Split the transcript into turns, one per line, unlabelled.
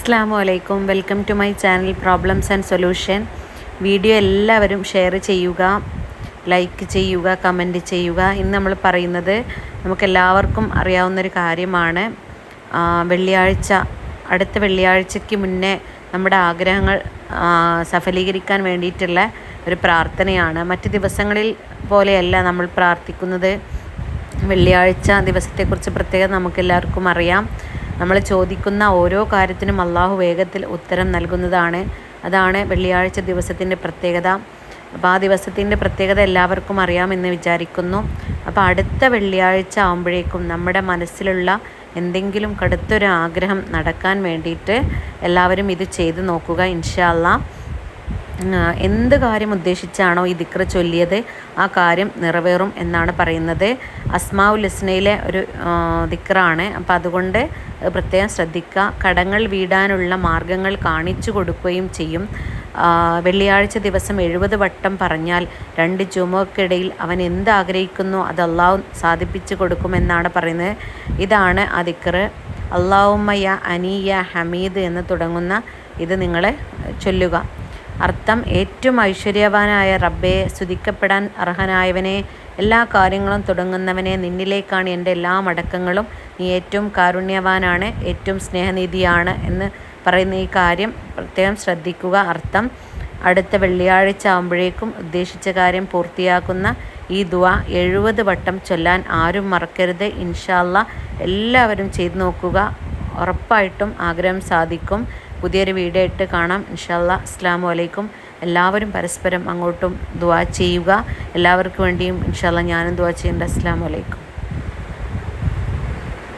അസ്സലാമു അലൈക്കും. Welcome to my channel problems and solution. Video എല്ലാവരും ഷെയർ ചെയ്യുക, ലൈക്ക് ചെയ്യുക, കമൻറ്റ് ചെയ്യുക. ഇന്ന് നമ്മൾ പറയുന്നത് നമുക്കെല്ലാവർക്കും അറിയാവുന്നൊരു കാര്യമാണ്. അടുത്ത വെള്ളിയാഴ്ചയ്ക്ക് മുന്നേ നമ്മുടെ ആഗ്രഹങ്ങൾ സഫലീകരിക്കാൻ വേണ്ടിയിട്ടുള്ള ഒരു പ്രാർത്ഥനയാണ്. മറ്റ് ദിവസങ്ങളിൽ പോലെയല്ല നമ്മൾ പ്രാർത്ഥിക്കുന്നത്. വെള്ളിയാഴ്ച ദിവസത്തെക്കുറിച്ച് പ്രത്യേകം നമുക്കെല്ലാവർക്കും അറിയാം. നമ്മൾ ചോദിക്കുന്ന ഓരോ കാര്യത്തിനും അള്ളാഹു വേഗത്തിൽ ഉത്തരം നൽകുന്നതാണ്. അതാണ് വെള്ളിയാഴ്ച ദിവസത്തിൻ്റെ പ്രത്യേകത. അപ്പോൾ ആ ദിവസത്തിൻ്റെ പ്രത്യേകത എല്ലാവർക്കും അറിയാമെന്ന് വിചാരിക്കുന്നു. അപ്പോൾ അടുത്ത വെള്ളിയാഴ്ച ആകുമ്പോഴേക്കും നമ്മുടെ മനസ്സിലുള്ള എന്തെങ്കിലും കടുത്തൊരു ആഗ്രഹം നടക്കാൻ വേണ്ടിയിട്ട് എല്ലാവരും ഇത് ചെയ്ത് നോക്കുക. ഇൻഷാ അല്ലാഹ് എന്ത് കാര്യം ഉദ്ദേശിച്ചാണോ ഈ ദിക്ർ ചൊല്ലിയത് ആ കാര്യം നിറവേറും എന്നാണ് പറയുന്നത്. അസ്മാഉൽ ഹുസ്നയിലെ ഒരു ദിക്റാണ്. അപ്പോൾ അതുകൊണ്ട് പ്രത്യേകം ശ്രദ്ധിക്കുക. കടങ്ങൾ വീടാനുള്ള മാർഗങ്ങൾ കാണിച്ചു കൊടുക്കുകയും ചെയ്യും. വെള്ളിയാഴ്ച ദിവസം 70 വട്ടം പറഞ്ഞാൽ 2 ജുമുഅക്കിടയിൽ അവൻ എന്താഗ്രഹിക്കുന്നു അത് അള്ളാഹു സാധിപ്പിച്ചു കൊടുക്കുമെന്നാണ് പറയുന്നത്. ഇതാണ് ആ ദിക്ർ. അല്ലാഹുമ്മ യാ അനി യാ ഹമീദ് എന്ന് തുടങ്ങുന്ന ഇത് നിങ്ങൾ ചൊല്ലുക. അർത്ഥം: ഏറ്റവും ഐശ്വര്യവാനായ റബ്ബേ, സ്തുതിക്കപ്പെടാൻ അർഹനായവനെ, എല്ലാ കാര്യങ്ങളും തുടങ്ങുന്നവനെ, നിന്നിലേക്കാണ് എൻ്റെ എല്ലാ മടക്കങ്ങളും. നീ ഏറ്റവും കാരുണ്യവാനാണ്, ഏറ്റവും സ്നേഹനിധിയാണ് എന്ന് പറയുന്ന ഈ കാര്യം പ്രത്യേകം ശ്രദ്ധിക്കുക. അർത്ഥം: അടുത്ത വെള്ളിയാഴ്ച ആകുമ്പോഴേക്കും ഉദ്ദേശിച്ച കാര്യം പൂർത്തിയാക്കുന്ന ഈ ദുആ 70 വട്ടം ചൊല്ലാൻ ആരും മറക്കരുത്. ഇൻഷാ അല്ലാഹ് എല്ലാവരും ചെയ്തു നോക്കുക. ഉറപ്പായിട്ടും ആഗ്രഹം സാധിക്കും. പുതിയൊരു വീഡിയോ ഇട്ട് കാണാം ഇൻഷാ അല്ലാഹ്. അസ്സലാമു അലൈക്കും. എല്ലാവരും പരസ്പരം അങ്ങോട്ടും ദുആ ചെയ്യുക. എല്ലാവർക്കും വേണ്ടിയും ഇൻഷാ അല്ലാഹ് ഞാനും ദുആ ചെയ്യുന്നുണ്ട്. അസ്സലാമു അലൈക്കും.